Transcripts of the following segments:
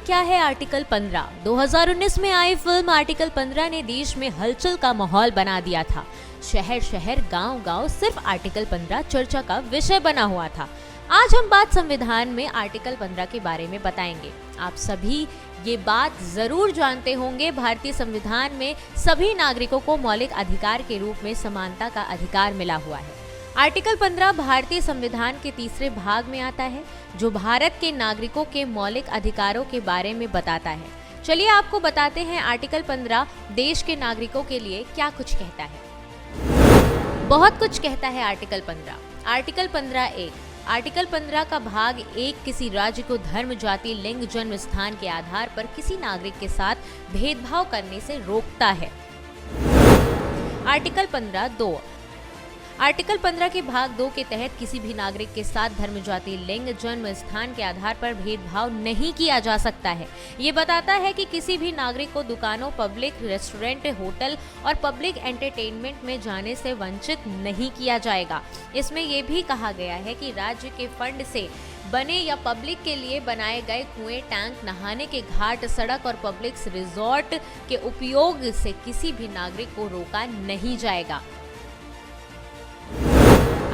क्या है आर्टिकल 15? 2019 में आई फिल्म आर्टिकल 15 ने देश में हलचल का माहौल बना दिया था। शहर शहर गांव गांव सिर्फ आर्टिकल 15 चर्चा का विषय बना हुआ था। आज हम बात संविधान में आर्टिकल 15 के बारे में बताएंगे। आप सभी ये बात जरूर जानते होंगे, भारतीय संविधान में सभी नागरिकों को मौलिक अधिकार के रूप में समानता का अधिकार मिला हुआ है। आर्टिकल 15 भारतीय संविधान के तीसरे भाग में आता है, जो भारत के नागरिकों के मौलिक अधिकारों के बारे में बताता है। चलिए आपको बताते हैं आर्टिकल 15 देश के नागरिकों के लिए क्या कुछ कहता है। बहुत कुछ कहता है आर्टिकल 15। आर्टिकल 15(1) आर्टिकल 15 का भाग 1 किसी राज्य को धर्म, जाति, लिंग, जन्म स्थान के आधार पर किसी नागरिक के साथ भेदभाव करने से रोकता है। आर्टिकल 15(2) आर्टिकल 15 के भाग 2 के तहत किसी भी नागरिक के साथ धर्म, जाति, लिंग, जन्म स्थान के आधार पर भेदभाव नहीं किया जा सकता है। ये बताता है कि किसी भी नागरिक को दुकानों, पब्लिक रेस्टोरेंट, होटल और पब्लिक एंटरटेनमेंट में जाने से वंचित नहीं किया जाएगा। इसमें यह भी कहा गया है कि राज्य के फंड से बने या पब्लिक के लिए बनाए गए कुएं, टैंक, नहाने के घाट, सड़क और पब्लिक रिजॉर्ट के उपयोग से किसी भी नागरिक को रोका नहीं जाएगा।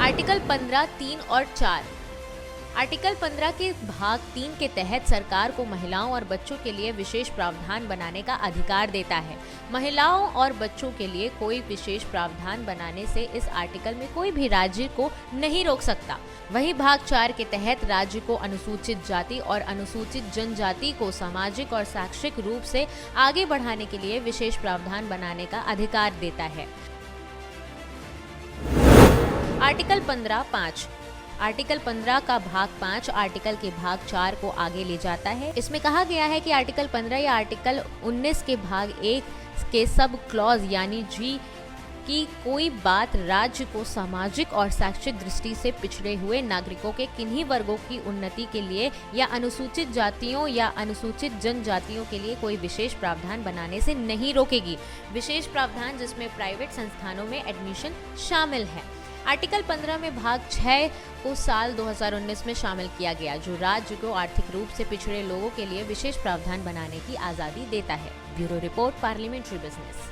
आर्टिकल 15(3) और 4 आर्टिकल 15 के भाग 3 के तहत सरकार को महिलाओं और बच्चों के लिए विशेष प्रावधान बनाने का अधिकार देता है। महिलाओं और बच्चों के लिए कोई विशेष प्रावधान बनाने से इस आर्टिकल में कोई भी राज्य को नहीं रोक सकता। वहीं भाग 4 के तहत राज्य को अनुसूचित जाति और अनुसूचित जनजाति को सामाजिक और शैक्षिक रूप से आगे बढ़ाने के लिए विशेष प्रावधान बनाने का अधिकार देता है। आर्टिकल 15(5) आर्टिकल 15 का भाग 5 आर्टिकल के भाग 4 को आगे ले जाता है। इसमें कहा गया है कि आर्टिकल 15 या आर्टिकल 19 के भाग 1 के सब क्लॉज यानी जी की कोई बात राज्य को सामाजिक और शैक्षिक दृष्टि से पिछड़े हुए नागरिकों के किन्हीं वर्गों की उन्नति के लिए या अनुसूचित जातियों या अनुसूचित जनजातियों के लिए कोई विशेष प्रावधान बनाने से नहीं रोकेगी। विशेष प्रावधान जिसमें प्राइवेट संस्थानों में एडमिशन शामिल है। आर्टिकल 15 में भाग 6 को साल 2019 में शामिल किया गया, जो राज्य को आर्थिक रूप से पिछड़े लोगों के लिए विशेष प्रावधान बनाने की आज़ादी देता है। Bureau report, parliamentary business.